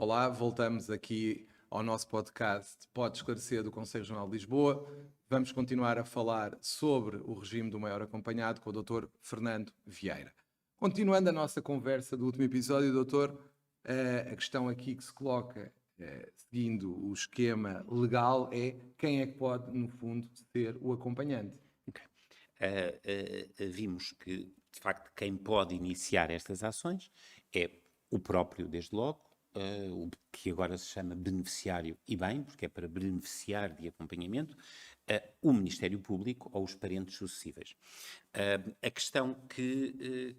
Olá, voltamos aqui ao nosso podcast Pode Esclarecer do Conselho Regional de Lisboa. Vamos continuar a falar sobre o regime do maior acompanhado com o Dr. Fernando Vieira. Continuando a nossa conversa do último episódio, doutor, a questão aqui que se coloca, seguindo o esquema legal, é quem é que pode, no fundo, ser o acompanhante. Okay. Vimos que, de facto, quem pode iniciar estas ações é o próprio, desde logo, o que agora se chama beneficiário e bem, porque é para beneficiar de acompanhamento, o Ministério Público ou os parentes sucessíveis. A questão que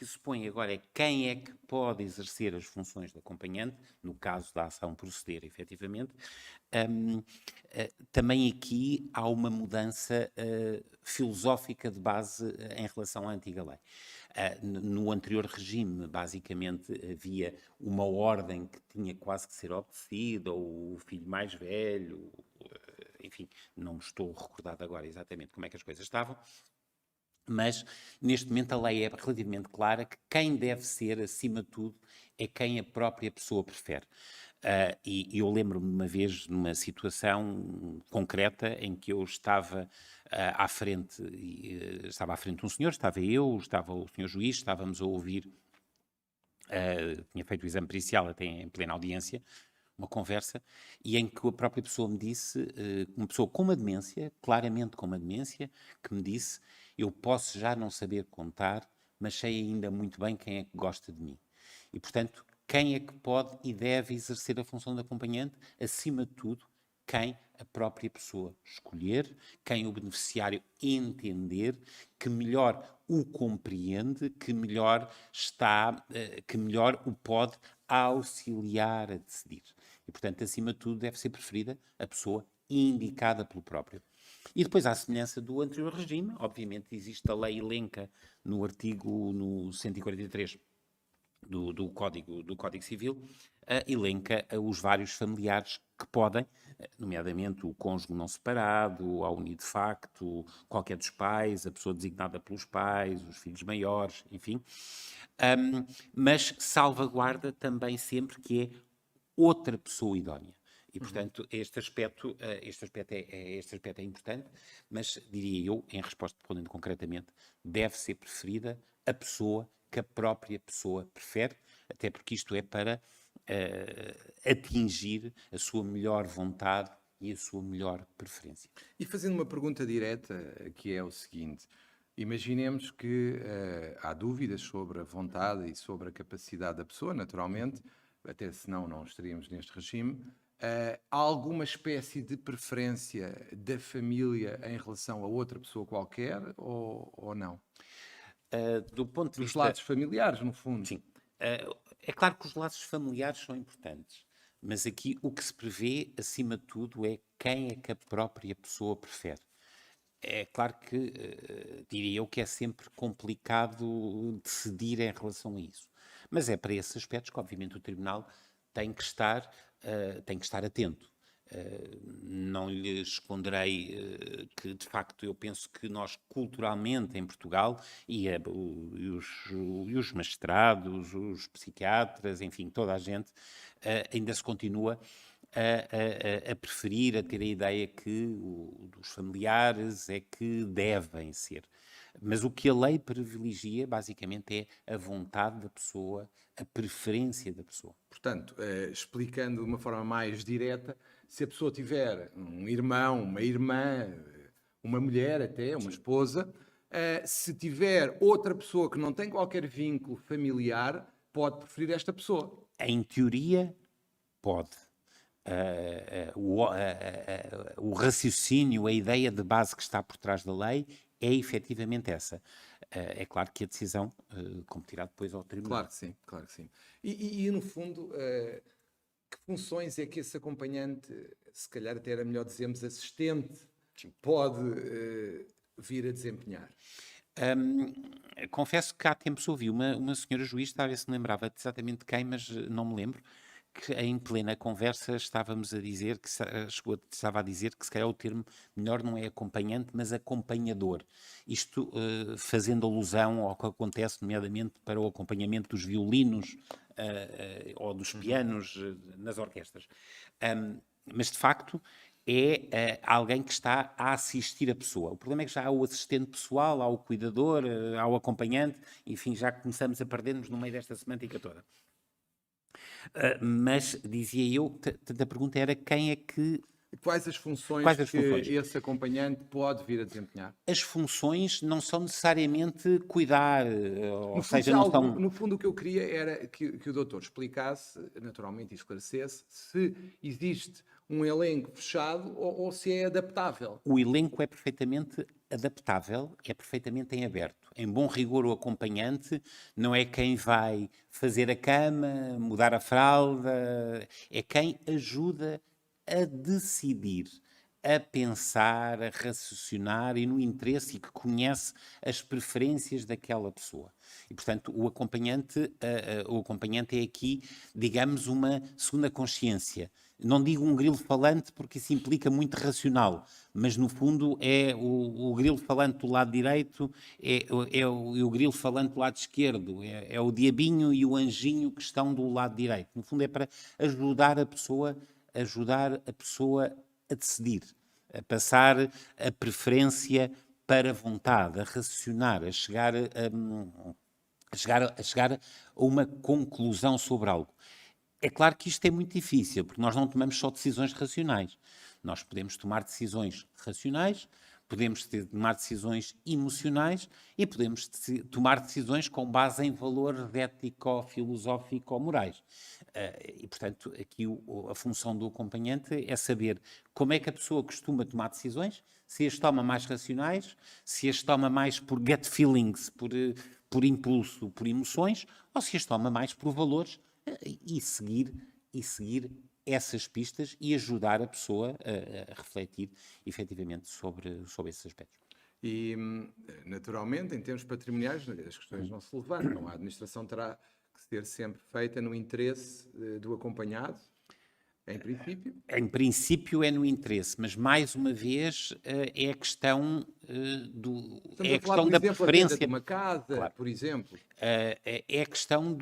se põe agora é quem é que pode exercer as funções de acompanhante, no caso da ação proceder efetivamente. Também aqui há uma mudança filosófica de base em relação à antiga lei. No anterior regime, basicamente, havia uma ordem que tinha quase que ser obedecida, ou o filho mais velho, enfim, não me estou recordado agora exatamente como é que as coisas estavam, mas neste momento a lei é relativamente clara que quem deve ser, acima de tudo, é quem a própria pessoa prefere. E eu lembro-me de uma vez, numa situação concreta, em que eu estava à frente, estava à frente de um senhor, estava eu, estava o senhor juiz, estávamos a ouvir, tinha feito o exame pericial até em plena audiência, uma conversa, e em que a própria pessoa me disse, uma pessoa com uma demência, claramente com uma demência, que me disse: eu posso já não saber contar, mas sei ainda muito bem quem é que gosta de mim. E, portanto, quem é que pode e deve exercer a função de acompanhante? Acima de tudo, quem a própria pessoa escolher, quem o beneficiário entender, que melhor o compreende, que melhor que melhor o pode auxiliar a decidir. E, portanto, acima de tudo, deve ser preferida a pessoa indicada pelo próprio. E depois, à semelhança do anterior regime, obviamente existe a lei elenca no 143 do Código Civil, elenca os vários familiares que podem, nomeadamente o cônjuge não separado, a unido de facto, qualquer dos pais, a pessoa designada pelos pais, os filhos maiores, enfim. Mas salvaguarda também sempre que é outra pessoa idónea. E, portanto, este aspecto é importante, mas diria eu, em resposta respondendo concretamente, deve ser preferida a pessoa que a própria pessoa prefere, até porque isto é para atingir a sua melhor vontade e a sua melhor preferência. E fazendo uma pergunta direta, que é o seguinte: imaginemos que há dúvidas sobre a vontade e sobre a capacidade da pessoa, naturalmente, até senão não estaríamos neste regime. Há alguma espécie de preferência da família em relação a outra pessoa qualquer ou não? Do ponto de Dos vista. laços familiares, no fundo. Sim. É claro que os laços familiares são importantes, mas aqui o que se prevê, acima de tudo, é quem é que a própria pessoa prefere. É claro que diria eu que é sempre complicado decidir em relação a isso. Mas é para esses aspectos que, obviamente, o Tribunal tem que estar atento. Não lhe esconderei que, de facto, eu penso que nós, culturalmente, em Portugal, e os magistrados, os psiquiatras, enfim, toda a gente, ainda se continua a preferir, a ter a ideia que dos familiares é que devem ser. Mas o que a lei privilegia, basicamente, é a vontade da pessoa, a preferência da pessoa. Portanto, explicando de uma forma mais direta, se a pessoa tiver um irmão, uma irmã, uma mulher até, uma esposa, se tiver outra pessoa que não tem qualquer vínculo familiar, pode preferir esta pessoa. Em teoria, pode. O raciocínio, a ideia de base que está por trás da lei é efetivamente essa. É claro que a decisão competirá depois ao Tribunal. Claro que sim, claro que sim. No fundo, que funções é que esse acompanhante, se calhar até era melhor dizermos assistente, pode vir a desempenhar? Confesso que há tempos ouvi uma senhora juiz, talvez se me lembrava exatamente de quem, mas não me lembro, que em plena conversa estávamos a dizer que estava a dizer que se calhar o termo melhor não é acompanhante, mas acompanhador. Isto fazendo alusão ao que acontece, nomeadamente para o acompanhamento dos violinos ou dos pianos nas orquestras. Mas de facto é alguém que está a assistir a pessoa. O problema é que já há o assistente pessoal, há o cuidador, há o acompanhante, enfim, já começamos a perder-nos no meio desta semântica toda. Mas, dizia eu, a pergunta era quem é que... Quais as funções Quais as que funções? esse acompanhante pode vir a desempenhar? As funções não são necessariamente cuidar, ou seja, não são... No fundo, o que eu queria era que o doutor explicasse, naturalmente, e esclarecesse, se existe um elenco fechado ou se é adaptável. O elenco é perfeitamente adaptável, é perfeitamente em aberto. Em bom rigor, o acompanhante não é quem vai fazer a cama, mudar a fralda, é quem ajuda a decidir, a pensar, a raciocinar e no interesse e que conhece as preferências daquela pessoa. E, portanto, o acompanhante é aqui, digamos, uma segunda consciência. Não digo um grilo falante porque isso implica muito racional, mas no fundo é o grilo falante do lado direito, é o grilo falante do lado esquerdo, é o diabinho e o anjinho que estão do lado direito. No fundo é para ajudar a pessoa a decidir, a passar a preferência para a vontade, a racionar, a chegar a uma conclusão sobre algo. É claro que isto é muito difícil, porque nós não tomamos só decisões racionais. Nós podemos tomar decisões racionais, podemos tomar decisões emocionais e podemos tomar decisões com base em valores ético-filosófico-morais. E, portanto, aqui a função do acompanhante é saber como é que a pessoa costuma tomar decisões, se as toma mais racionais, se as toma mais por gut feelings, por impulso, por emoções, ou se as toma mais por valores e seguir essas pistas e ajudar a pessoa a refletir efetivamente sobre esses aspectos. E, naturalmente, em termos patrimoniais, as questões não se levantam. A administração terá que ser sempre feita no interesse do acompanhado, em princípio. Em princípio é no interesse, mas mais uma vez é a questão Estamos a falar, por da exemplo, a venda preferência. de uma casa, Claro. por exemplo. É a questão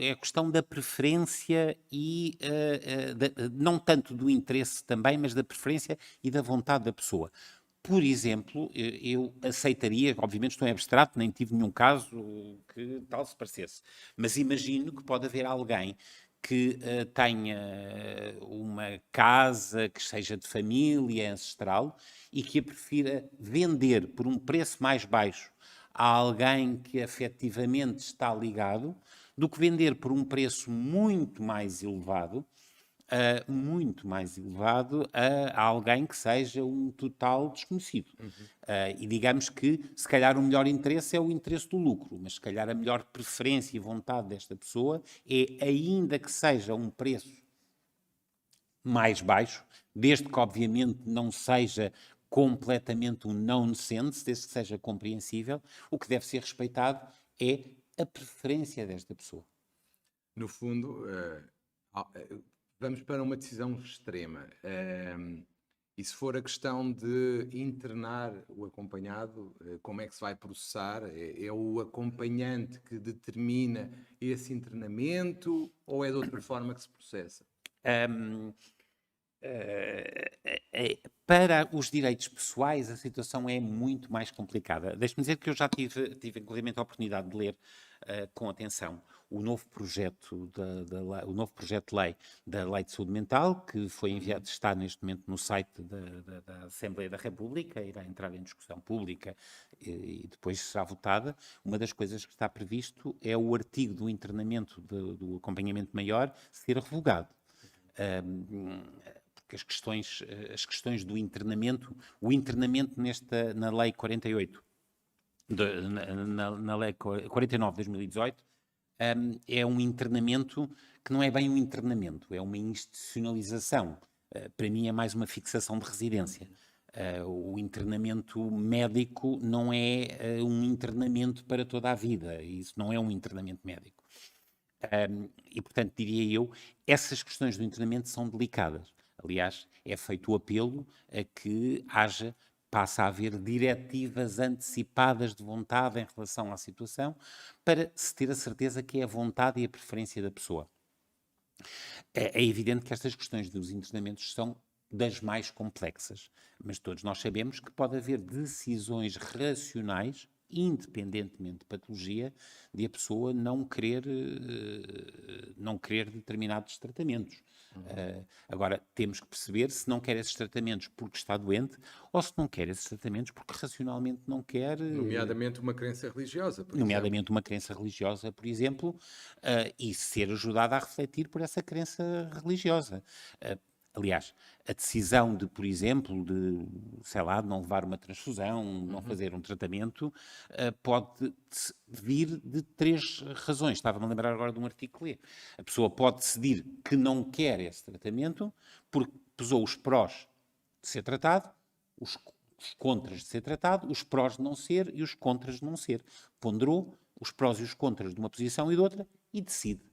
é a questão da preferência e não tanto do interesse também, mas da preferência e da vontade da pessoa. Por exemplo, eu aceitaria, obviamente estou em abstrato, nem tive nenhum caso que tal se parecesse, mas imagino que pode haver alguém que tenha uma casa que seja de família ancestral e que a prefira vender por um preço mais baixo a alguém que efetivamente está ligado, do que vender por um preço muito mais elevado a alguém que seja um total desconhecido. E digamos que, se calhar, o melhor interesse é o interesse do lucro, mas se calhar a melhor preferência e vontade desta pessoa é, ainda que seja um preço mais baixo, desde que, obviamente, não seja completamente um nonsense, desde que seja compreensível, o que deve ser respeitado é a preferência desta pessoa. No fundo, vamos para uma decisão extrema. E se for a questão de internar o acompanhado, como é que se vai processar? É o acompanhante que determina esse internamento ou é de outra forma que se processa? Para os direitos pessoais, a situação é muito mais complicada. Deixe-me dizer que eu já tive inclusive a oportunidade de ler com atenção o novo projeto de lei da Lei de Saúde Mental, que foi enviado, está neste momento no site da Assembleia da República, irá entrar em discussão pública e depois será votada. Uma das coisas que está previsto é o artigo do internamento do acompanhamento maior ser revogado. Porque as questões do internamento, o internamento na Lei 48, na Lei 49 de 2018, é um internamento que não é bem um internamento, é uma institucionalização. Para mim é mais uma fixação de residência. O internamento médico não é um internamento para toda a vida, isso não é um internamento médico. E, portanto, diria eu, essas questões do internamento são delicadas. Aliás, é feito o apelo a que passa a haver diretivas antecipadas de vontade em relação à situação, para se ter a certeza que é a vontade e a preferência da pessoa. É evidente que estas questões dos internamentos são das mais complexas, mas todos nós sabemos que pode haver decisões racionais, independentemente de patologia, de a pessoa não querer determinados tratamentos. Agora, temos que perceber se não quer esses tratamentos porque está doente ou se não quer esses tratamentos porque racionalmente não quer. Nomeadamente uma crença religiosa, por exemplo. Nomeadamente uma crença religiosa, por exemplo, e ser ajudada a refletir por essa crença religiosa. Aliás, a decisão de, por exemplo, de, sei lá, de não levar uma transfusão, não fazer um tratamento, pode vir de 3 razões. Estava-me a lembrar agora de um artigo que li. A pessoa pode decidir que não quer esse tratamento porque pesou os prós de ser tratado, os contras de ser tratado, os prós de não ser e os contras de não ser. Ponderou os prós e os contras de uma posição e de outra e decide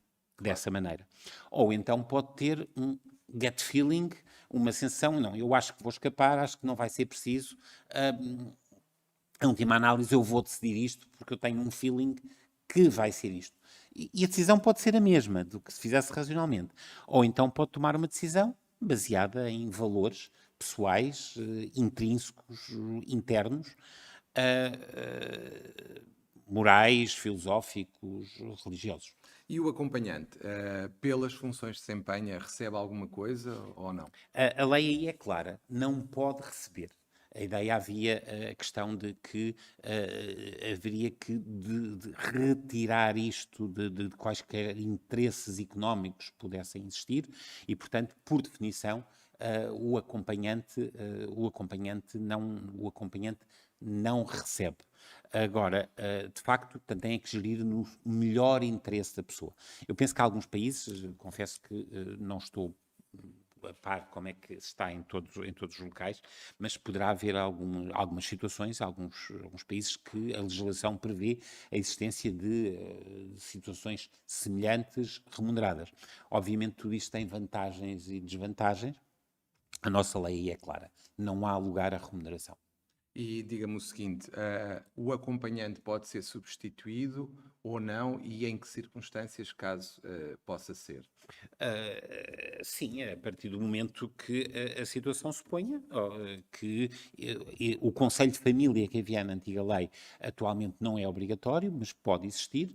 dessa maneira. Ou então pode ter um gut feeling, uma sensação, não, eu acho que vou escapar, acho que não vai ser preciso, em última análise eu vou decidir isto porque eu tenho um feeling que vai ser isto. E a decisão pode ser a mesma do que se fizesse racionalmente. Ou então pode tomar uma decisão baseada em valores pessoais, intrínsecos, internos, morais, filosóficos, religiosos. E o acompanhante, pelas funções que desempenha, recebe alguma coisa ou não? A lei aí é clara, não pode receber. A ideia havia a questão de que haveria que de retirar isto de quaisquer interesses económicos que pudessem existir e, portanto, por definição, o acompanhante não recebe. Agora, de facto, tem que gerir no melhor interesse da pessoa. Eu penso que há alguns países, confesso que não estou a par como é que está em todos os locais, mas poderá haver algumas situações, alguns países que a legislação prevê a existência de situações semelhantes remuneradas. Obviamente tudo isto tem vantagens e desvantagens. A nossa lei é clara, não há lugar à remuneração. E diga-me o seguinte, o acompanhante pode ser substituído ou não e em que circunstâncias, caso possa ser? Sim, a partir do momento que a situação se ponha, que o Conselho de Família que havia na antiga lei atualmente não é obrigatório, mas pode existir,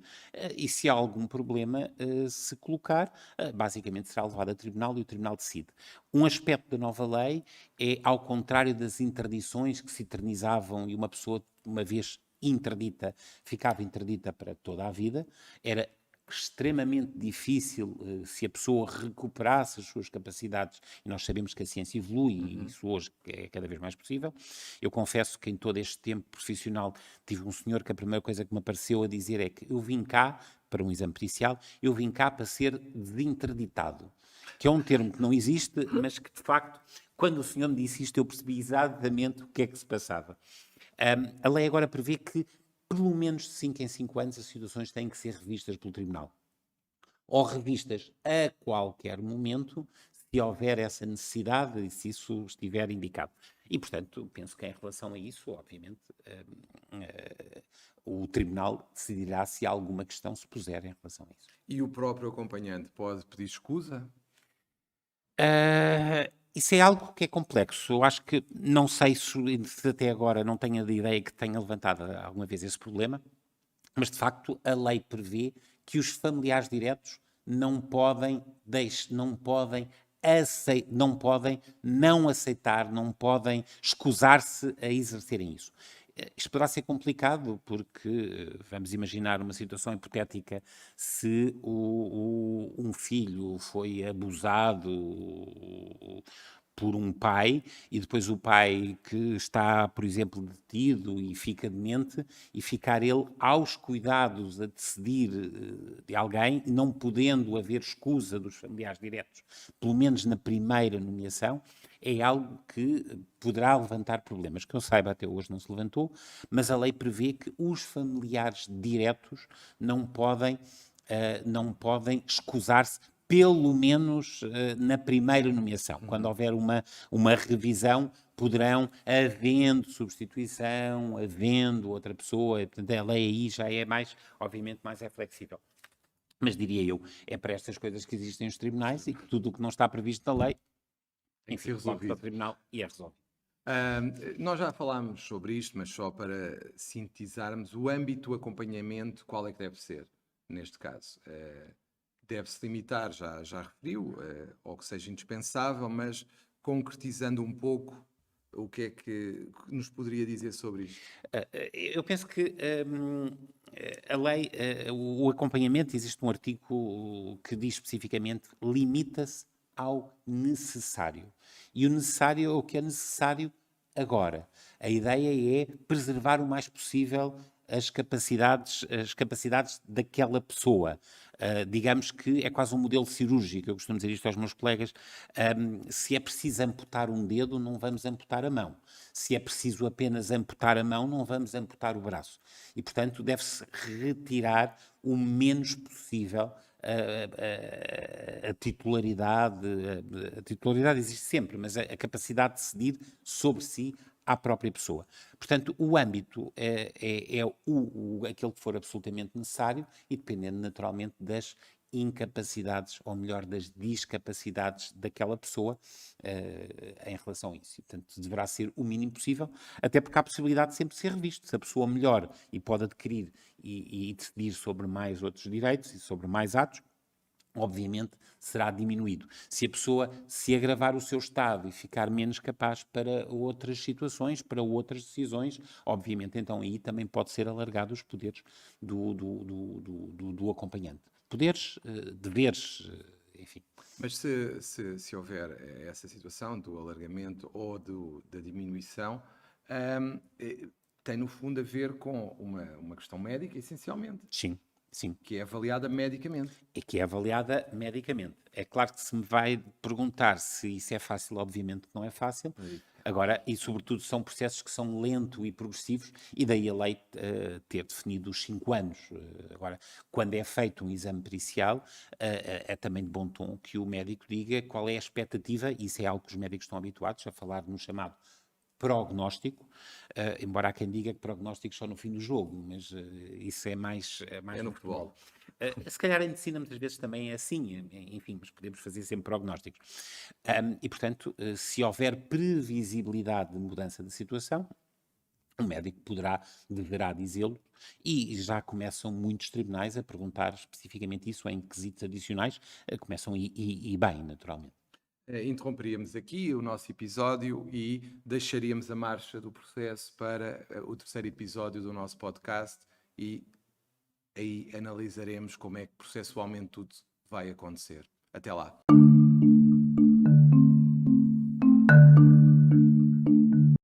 e se há algum problema se colocar, basicamente será levado a tribunal e o tribunal decide. Um aspecto da nova lei é, ao contrário das interdições que se eternizavam e uma pessoa, uma vez interdita, ficava interdita para toda a vida, era extremamente difícil se a pessoa recuperasse as suas capacidades, e nós sabemos que a ciência evolui e isso hoje é cada vez mais possível. Eu confesso que em todo este tempo profissional tive um senhor que a primeira coisa que me apareceu a dizer é que eu vim cá, para um exame pericial, eu vim cá para ser desinterditado, que é um termo que não existe, mas que de facto, quando o senhor me disse isto, eu percebi exatamente o que é que se passava. A lei agora prevê que pelo menos de 5 em 5 anos as situações têm que ser revistas pelo Tribunal. Ou revistas a qualquer momento, se houver essa necessidade e se isso estiver indicado. E, portanto, penso que em relação a isso, obviamente, o Tribunal decidirá se alguma questão se puser em relação a isso. E o próprio acompanhante pode pedir escusa? Isso é algo que é complexo. Eu acho que, não sei se até agora não tenho a ideia que tenha levantado alguma vez esse problema, mas de facto a lei prevê que os familiares diretos não podem não aceitar, não podem escusar-se a exercerem isso. Isto poderá ser complicado porque, vamos imaginar uma situação hipotética, se um filho foi abusado por um pai e depois o pai que está, por exemplo, detido e fica demente e ficar ele aos cuidados a decidir de alguém, não podendo haver escusa dos familiares diretos, pelo menos na primeira nomeação, é algo que poderá levantar problemas. Que eu saiba, até hoje não se levantou, mas a lei prevê que os familiares diretos não podem não podem escusar-se, pelo menos na primeira nomeação. Quando houver uma revisão, poderão, havendo substituição, havendo outra pessoa, portanto, a lei aí já é mais, obviamente, mais é flexível. Mas diria eu, é para estas coisas que existem nos tribunais e que tudo o que não está previsto na lei, Tem que ser enfim, vai para o resolvido. tribunal e é resolvido. Nós já falámos sobre isto, mas só para sintetizarmos, o âmbito do acompanhamento, qual é que deve ser, neste caso? Deve-se limitar, já referiu, ao que seja indispensável, mas concretizando um pouco, o que é que nos poderia dizer sobre isto? Eu penso que a lei, o acompanhamento, existe um artigo que diz especificamente, limita-se ao necessário. E o necessário é o que é necessário agora. A ideia é preservar o mais possível as capacidades daquela pessoa. Digamos que é quase um modelo cirúrgico, eu costumo dizer isto aos meus colegas, se é preciso amputar um dedo, não vamos amputar a mão. Se é preciso apenas amputar a mão, não vamos amputar o braço. E, portanto, deve-se retirar o menos possível a titularidade. A titularidade existe sempre, mas a capacidade de decidir sobre si à própria pessoa. Portanto, o âmbito é aquele que for absolutamente necessário e dependendo naturalmente das incapacidades, ou melhor, das discapacidades daquela pessoa em relação a isso. E, portanto, deverá ser o mínimo possível, até porque há a possibilidade de sempre ser revisto. Se a pessoa melhor e pode adquirir e decidir sobre mais outros direitos e sobre mais atos, obviamente será diminuído. Se a pessoa se agravar o seu estado e ficar menos capaz para outras situações, para outras decisões, obviamente então aí também pode ser alargado os poderes do acompanhante. Poderes, deveres, enfim. Mas se houver essa situação do alargamento ou da diminuição, tem no fundo a ver com uma questão médica, essencialmente, Sim, sim. que é avaliada medicamente. E que é avaliada medicamente. É claro que se me vai perguntar se isso é fácil, obviamente que não é fácil. Agora, e sobretudo são processos que são lentos e progressivos, e daí a lei ter definido os 5 anos. Agora, quando é feito um exame pericial, é também de bom tom que o médico diga qual é a expectativa, e isso é algo que os médicos estão habituados a falar no chamado prognóstico, embora há quem diga que prognóstico só no fim do jogo, mas isso é mais É no futebol. Se calhar em medicina muitas vezes também é assim, enfim, mas podemos fazer sempre prognósticos. E, portanto, se houver previsibilidade de mudança de situação, o médico deverá dizê-lo, e já começam muitos tribunais a perguntar especificamente isso em quesitos adicionais, começam e bem, naturalmente. Interromperíamos aqui o nosso episódio e deixaríamos a marcha do processo para o terceiro episódio do nosso podcast e aí analisaremos como é que processualmente tudo vai acontecer. Até lá.